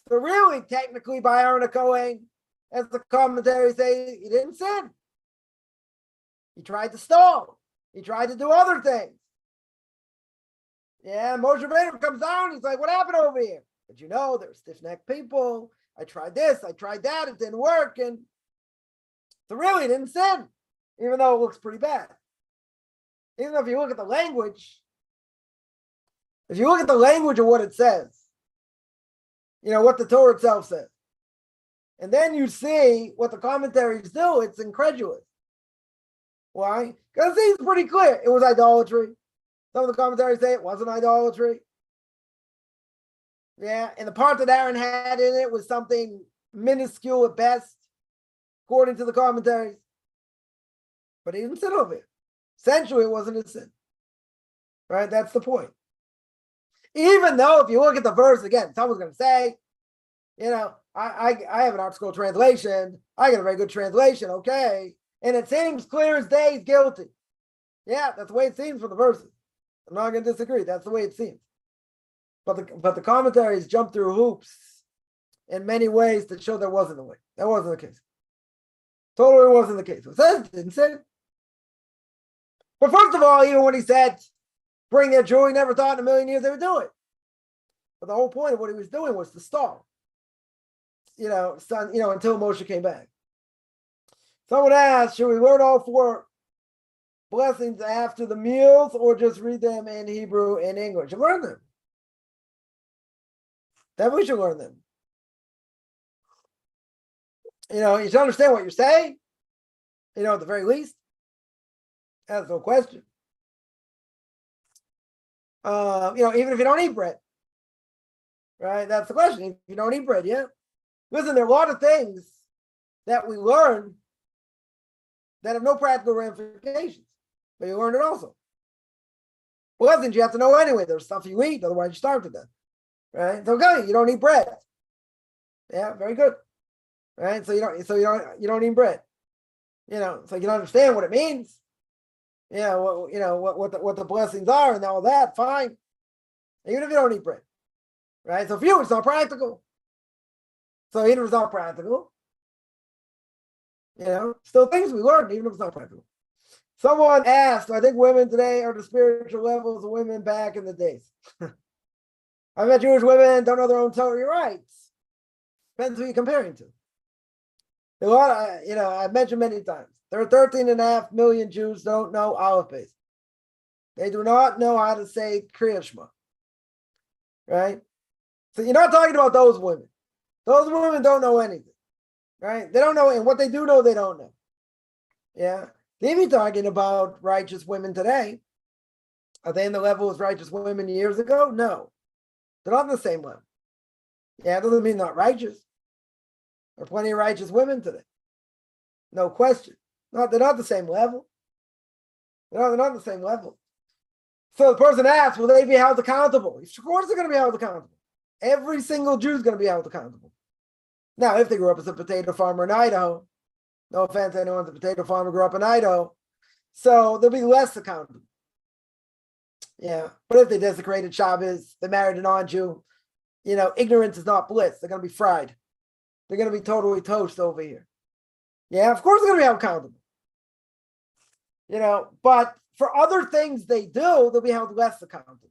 So really, technically, by Aaron Cohen, as the commentaries say, he didn't sin. He tried to stall. He tried to do other things. Yeah, Moshe Rabbeinu comes down. He's like, what happened over here? But they're stiff-necked people. I tried this. I tried that. It didn't work. And so really, he didn't sin, even though it looks pretty bad. Even though if you look at the language, of what it says, what the Torah itself says, and then you see what the commentaries do, it's incredulous. Why? Because it seems pretty clear. It was idolatry. Some of the commentaries say it wasn't idolatry. Yeah, and the part that Aaron had in it was something minuscule at best, according to the commentaries. But he didn't sin over it. Essentially, it wasn't a sin. Right? That's the Even though, if you look at the verse again, someone's going to say, I have an art school translation. I got a very good translation, okay? And it seems clear as day he's guilty. Yeah, that's the way it seems from the verses. I'm not going to disagree. That's the way it seems. But the commentaries jump through hoops in many ways to show that wasn't the way. That wasn't the case. Totally wasn't the case. It says it didn't say it. But first of all, even when he said, bring their jewelry, he never thought in a million years they would do it. But the whole point of what he was doing was to stall. Until Moshe came back. Someone asked, should we learn all 4 blessings after the meals or just read them in Hebrew and English? You learn them. Definitely should learn them. You should understand what you're saying, at the very least. That's no question. Even if you don't eat bread, right? That's the question. If you don't eat bread, yeah. Listen, there are a lot of things that we learn that have no practical ramifications, but you learn it also. Blessings you have to know anyway. There's stuff you eat, otherwise you starve to death. Right? It's okay. You don't eat bread. Yeah, very good. Right? So you don't eat bread. So you can understand what it means. Yeah, what the blessings are and all that, fine. Even if you don't eat bread. Right? So for you, it's not practical. So even if it's not practical, still things we learn, even if it's not practical. Someone asked, I think women today are the spiritual levels of women back in the days. I bet Jewish women don't know their own Torah rights. Depends who you're comparing to. A lot, I've mentioned many times, there are 13.5 million Jews don't know Aleph Beis. They do not know how to say Kriyat Shema. Right? So you're not talking about those women. Those women don't know anything. Right? They don't know, and what they do know, they don't know. Yeah? They be talking about righteous women today. Are they in the level as righteous women years ago? No. They're not on the same level. Yeah, it doesn't mean not righteous. There are plenty of righteous women today. No question. They're not the same level. They're not the same level. So the person asks, will they be held accountable? Of course they're going to be held accountable. Every single Jew is going to be held accountable. Now, if they grew up as a potato farmer in Idaho, no offense to anyone, the potato farmer grew up in Idaho, so they'll be less accountable. Yeah. But if they desecrated Shabbos, they married a non-Jew, ignorance is not bliss. They're going to be fried. They're going to be totally toast over here. Yeah, of course they're going to be held accountable. But for other things they do, they'll be held less accountable.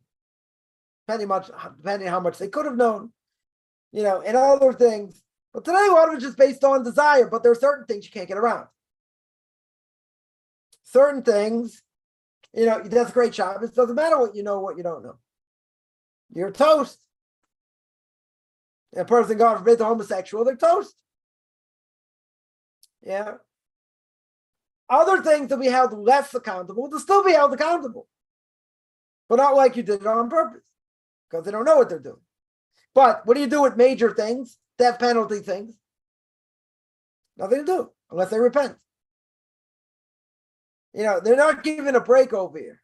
Depending on how much they could have known, and other things. But today, a lot of it's just based on desire, but there are certain things you can't get around. Certain things, you desecrate Shabbos, it doesn't matter what you know, what you don't know. You're toast. A person, God forbid, they're homosexual, they're toast. Yeah. Other things that we held less accountable, they'll still be held accountable. But not like you did it on purpose, because they don't know what they're doing. But what do you do with major things, death penalty things? Nothing to do, unless they repent. They're not given a break over here.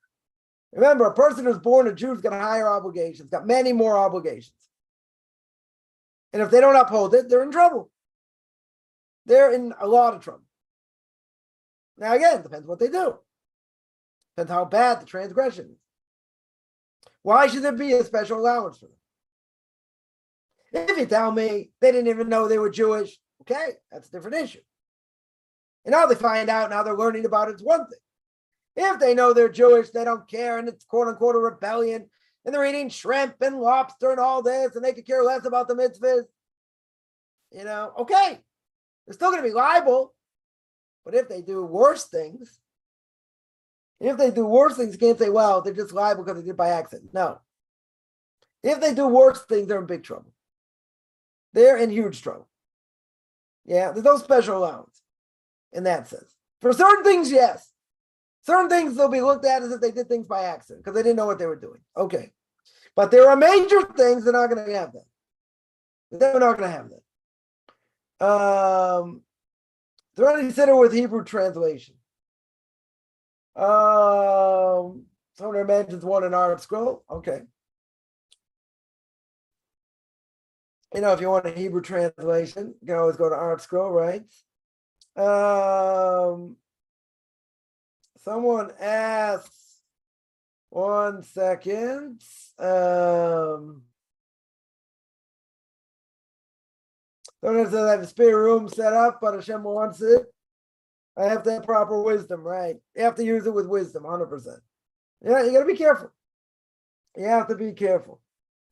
Remember, a person who's born a Jew has got higher obligations, got many more obligations. And if they don't uphold it, they're in trouble. They're in a lot of trouble. Now, again, depends what they do. Depends how bad the transgression is. Why should there be a special allowance for them? If you tell me they didn't even know they were Jewish, okay, that's a different issue. And now they find out, now they're learning about it, it's one thing. If they know they're Jewish, they don't care, and it's quote unquote a rebellion, and they're eating shrimp and lobster and all this, and they could care less about the mitzvahs, okay. They're still going to be liable. But if they do worse things, you can't say, well, they're just liable because they did it by accident. No. If they do worse things, they're in big trouble. They're in huge trouble. Yeah, there's no special allowance in that sense. For certain things, yes. Certain things they'll be looked at as if they did things by accident because they didn't know what they were doing. Okay. But there are major things they're not going to have that. They're not going to have that. They're only considered with Hebrew translation. Someone mentions one in Art Scroll. Okay. If you want a Hebrew translation, you can always go to Art Scroll, right? Someone asks, 1 second. Someone says I have a spare room set up, but Hashem wants it. I have to have proper wisdom, right? You have to use it with wisdom, 100%. Yeah, you got to be careful. You have to be careful.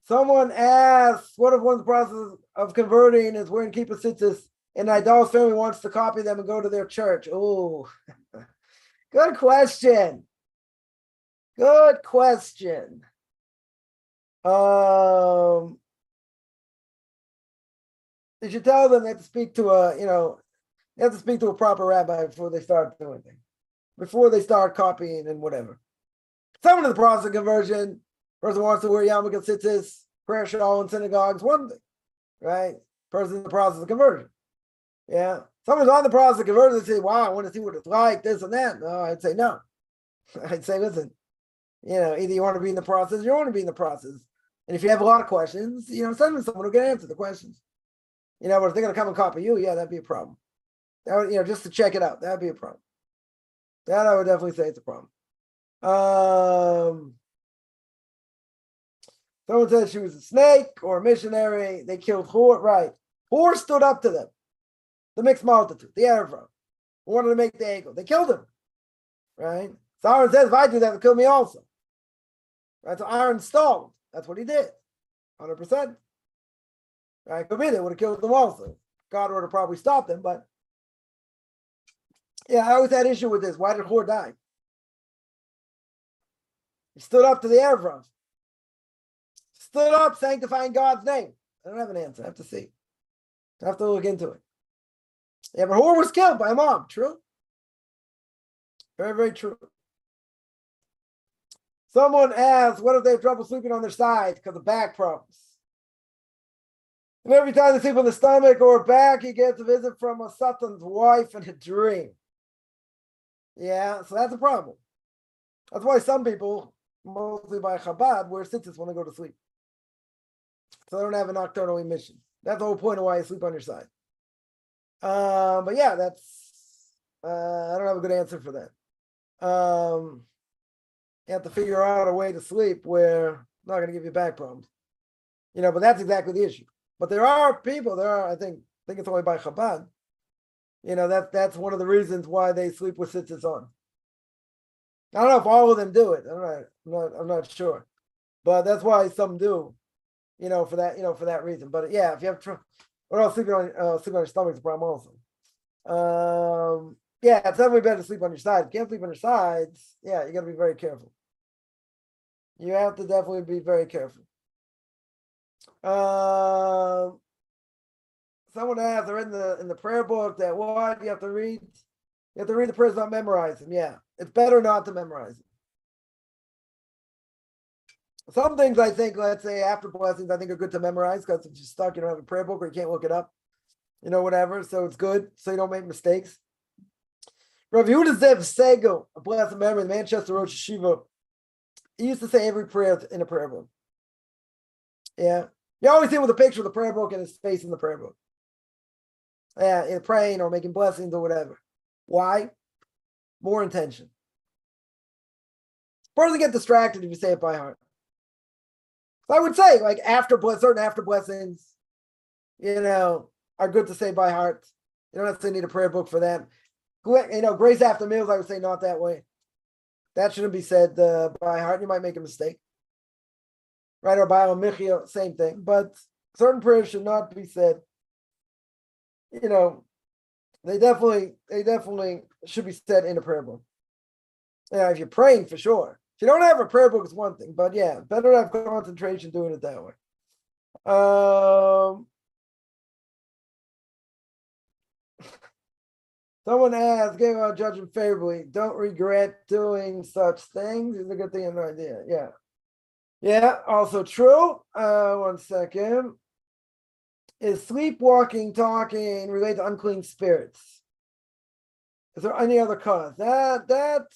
Someone asks, what if one's process of converting is wearing kippah tzitzis and idol's family wants to copy them and go to their church? Oh, good question. Good question. You should tell them they have to speak to a proper rabbi before they start doing things, before they start copying and whatever. Someone in the process of conversion, person wants to wear yarmulke and tzitzis, prayer shawl in synagogues, one thing, right? Person in the process of conversion. Yeah. Someone's on the process of conversion, they say, wow, I want to see what it's like, this and that. No, I'd say no. I'd say, listen, either you want to be in the process or you don't want to be in the process. And if you have a lot of questions, send them someone who can answer the questions. But if they're going to come and copy you, yeah, that'd be a problem. That would, just to check it out, that'd be a problem. That I would definitely say it's a problem. Someone said she was a snake or a missionary. They killed Hor. Right. Hor stood up to them. The mixed multitude, the Arab who wanted to make the egel. They killed him. Right. So Aaron says, if I do that, they'll kill me also. Right. So Aaron stalled. That's what he did. 100%. Right. Could be they would have killed them also. God would have probably stopped them, but yeah, I always had issue with this. Why did Hor die? He stood up to the Arab. Stood up sanctifying God's name. I don't have an answer. I have to see. I have to look into it. Yeah, but Hor was killed by a mob. True. Very, very true. Someone asked, what if they have trouble sleeping on their side because of back problems? And every time they sleep on the stomach or back, he gets a visit from a Satan's wife in a dream. Yeah, so that's a problem. That's why some people, mostly by Chabad, wear tzitzis when they go to sleep. So they don't have a nocturnal emission. That's the whole point of why you sleep on your side. But yeah, that's I don't have a good answer for that. You have to figure out a way to sleep where not going to give you back problems. But that's exactly the issue. But there are people, I think it's only by Chabad. That's one of the reasons why they sleep with tzitzis on. I don't know if all of them do it. I'm not sure. But that's why some do, for that reason. But yeah, if you have trouble, or else sleeping on your stomach is a problem also. Yeah, it's definitely better to sleep on your side. If you can't sleep on your sides, yeah, you got to be very careful. You have to definitely be very careful. Someone asked, they're in the prayer book that what you have to read. You have to read the prayers, not memorize them. Yeah, it's better not to memorize them. Some things I think, let's say after blessings, I think are good to memorize because if you're stuck, you don't have a prayer book or you can't look it up, whatever. So it's good so you don't make mistakes. Rav Yehuda Zev Segel, a blessed memory, the Manchester Rosh Yeshiva, he used to say every prayer in a prayer book. Yeah. You always see him with a picture of the prayer book and his face in the prayer book. Yeah, praying or making blessings or whatever. Why? More intention. Person get distracted if you say it by heart. So I would say, like certain after blessings, are good to say by heart. You don't necessarily need a prayer book for them. Grace after meals, I would say not that way. That shouldn't be said by heart. You might make a mistake. Right? Or by Michia, same thing. But certain prayers should not be said. They definitely should be said in a prayer book. If you're praying, for sure. If you don't have a prayer book, it's one thing. But yeah, better to have concentration doing it that way. Someone asked, gave out judgment favorably. Don't regret doing such things. It's a good thing, no idea. Yeah. Yeah, also true. 1 second. Is sleepwalking, talking related to unclean spirits? Is there any other cause? That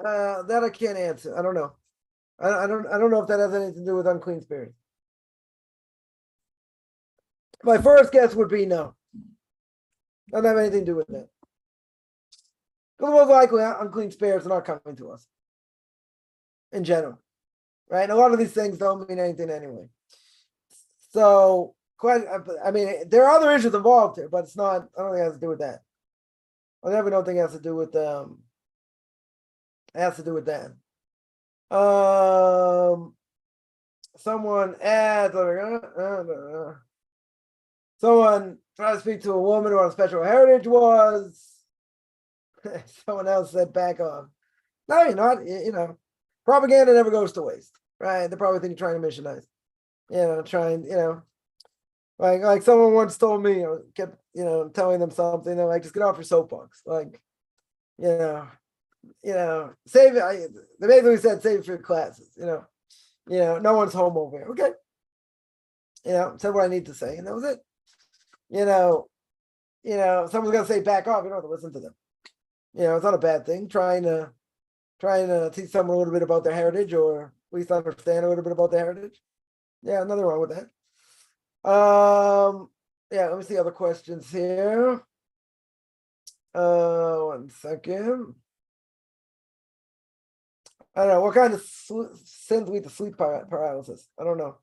I can't answer. I don't know. I don't know if that has anything to do with unclean spirits. My first guess would be no. Doesn't have anything to do with that. Because most likely unclean spirits are not coming to us in general. Right? And a lot of these things don't mean anything anyway. So there are other issues involved here, but it's not, I don't think it has to do with that. I never don't think it has to do with that. Someone asked, someone tried to speak to a woman who on special heritage was. Someone else said back off. No, you're not. Propaganda never goes to waste, right? They probably think you're trying to missionize. Like someone once told me, kept, telling them something, like, just get off your soapbox. Like, save it. They basically said, save it for your classes, no one's home over here. Okay. Said what I need to say, and that was it. Someone's gonna say back off, you don't have to listen to them. It's not a bad thing. Trying to teach someone a little bit about their heritage, or at least understand a little bit about their heritage. Yeah, nothing wrong with that. Yeah, let me see other questions here. 1 second. I don't know what kind of sins lead to sleep paralysis. I don't know.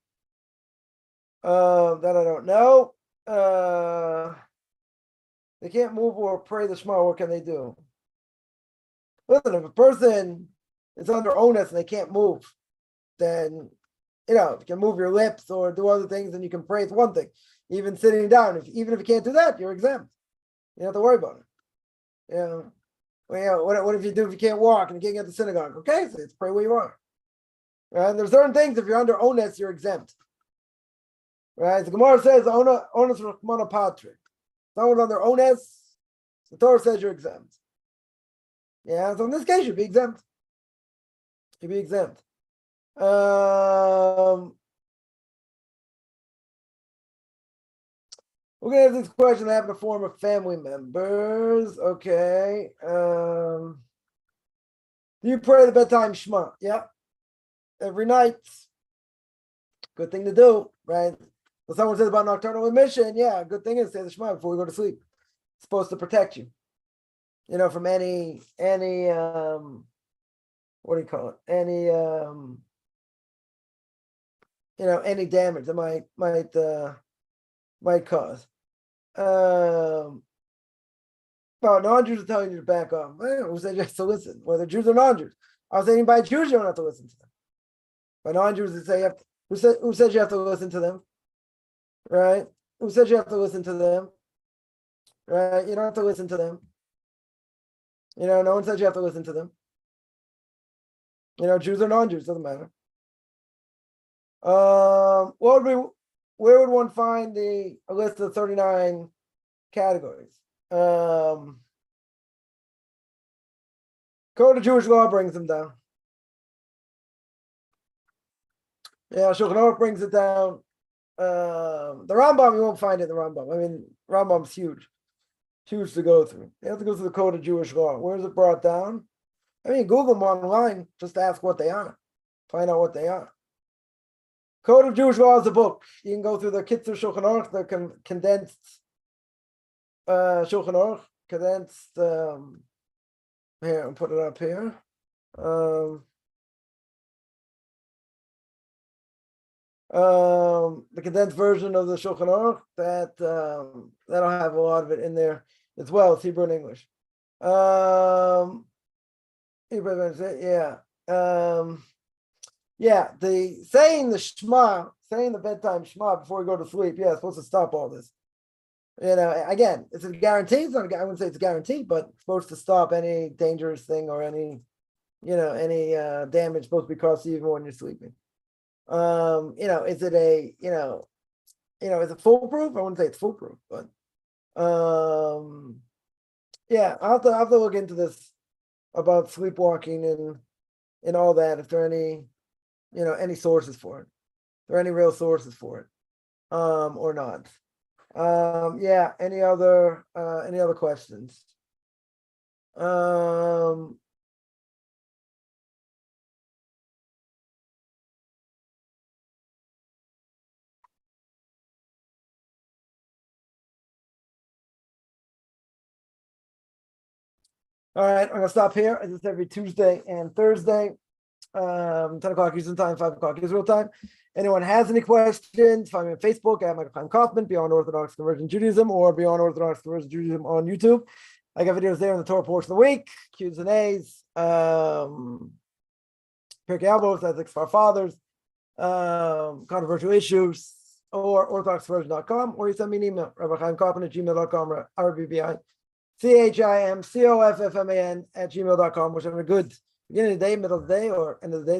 That I don't know. They can't move or pray the Shema. What can they do? Listen, if a person is under onus and they can't move, then if you can move your lips or do other things and you can pray, it's one thing. Even sitting down, even if you can't do that, you're exempt. You don't have to worry about it. What if you do if you can't walk and you can't get to the synagogue? Okay, so it's pray where you are. Right? And there's certain things, if you're under onus, you're exempt. Right? The Gemara says, onus rachmana patri. Someone's under onus, the Torah says you're exempt. Yeah, so in this case, you'd be exempt. You'd be exempt. We're gonna have this question that happen in the form of family members. Okay. Do you pray the bedtime Shema? Yeah. Every night. Good thing to do, right? When someone says about nocturnal emission, yeah, good thing is to say the Shema before we go to sleep. It's supposed to protect you, from any what do you call it? Any any damage that might cause. Well, non-Jews are telling you to back off. Who said you have to listen? Whether Jews or non-Jews. I was saying by Jews you don't have to listen to them. By non-Jews they say you have to, who said you have to listen to them? Right? Who said you have to listen to them? Right? You don't have to listen to them. No one said you have to listen to them. Jews or non-Jews, doesn't matter. Where would one find a list of 39 categories? Code of Jewish Law brings them down. Yeah, Shulchan Aruch brings it down. The Rambam, you won't find it in the Rambam. I mean, Rambam's huge to go through. You have to go through the Code of Jewish Law. Where is it brought down? I mean, Google them online, just ask what they are. Find out what they are. Code of Jewish Law is a book. You can go through the Kitzur Shulchan Aruch, the condensed Shulchan Aruch, condensed. Here, I'll put it up here. The condensed version of the Shulchan Aruch that'll have a lot of it in there as well. It's Hebrew and English. The saying the Shema, saying the bedtime Shema before we go to sleep. Yeah, it's supposed to stop all this. Again, it's a guarantee. It's not. I wouldn't say it's a guarantee, but it's supposed to stop any dangerous thing or any damage supposed to be caused even when you're sleeping. Is it is it foolproof? I wouldn't say it's foolproof, but I'll have to look into this about sleepwalking and all that. If there are any sources for it, if there are any real sources for it, or not. Any other questions? All right, I'm gonna stop here. It's every Tuesday and Thursday, 10 o'clock Eastern time, 5 o'clock Israel time. Anyone has any questions, find me on Facebook at Michael Chaim Kaufman, Beyond Orthodox Conversion Judaism, or Beyond Orthodox Conversion Judaism on YouTube. I got videos there in the Torah portion of the week, Q's and A's, Pirkei Avos, ethics for our fathers, controversial issues, or orthodoxconversion.com, or you send me an email, rabbichaimkaufman@gmail.com, RBBI CHIMCOFFMAN @gmail.com. Wish having a good beginning of the day, middle of the day, or end of the day.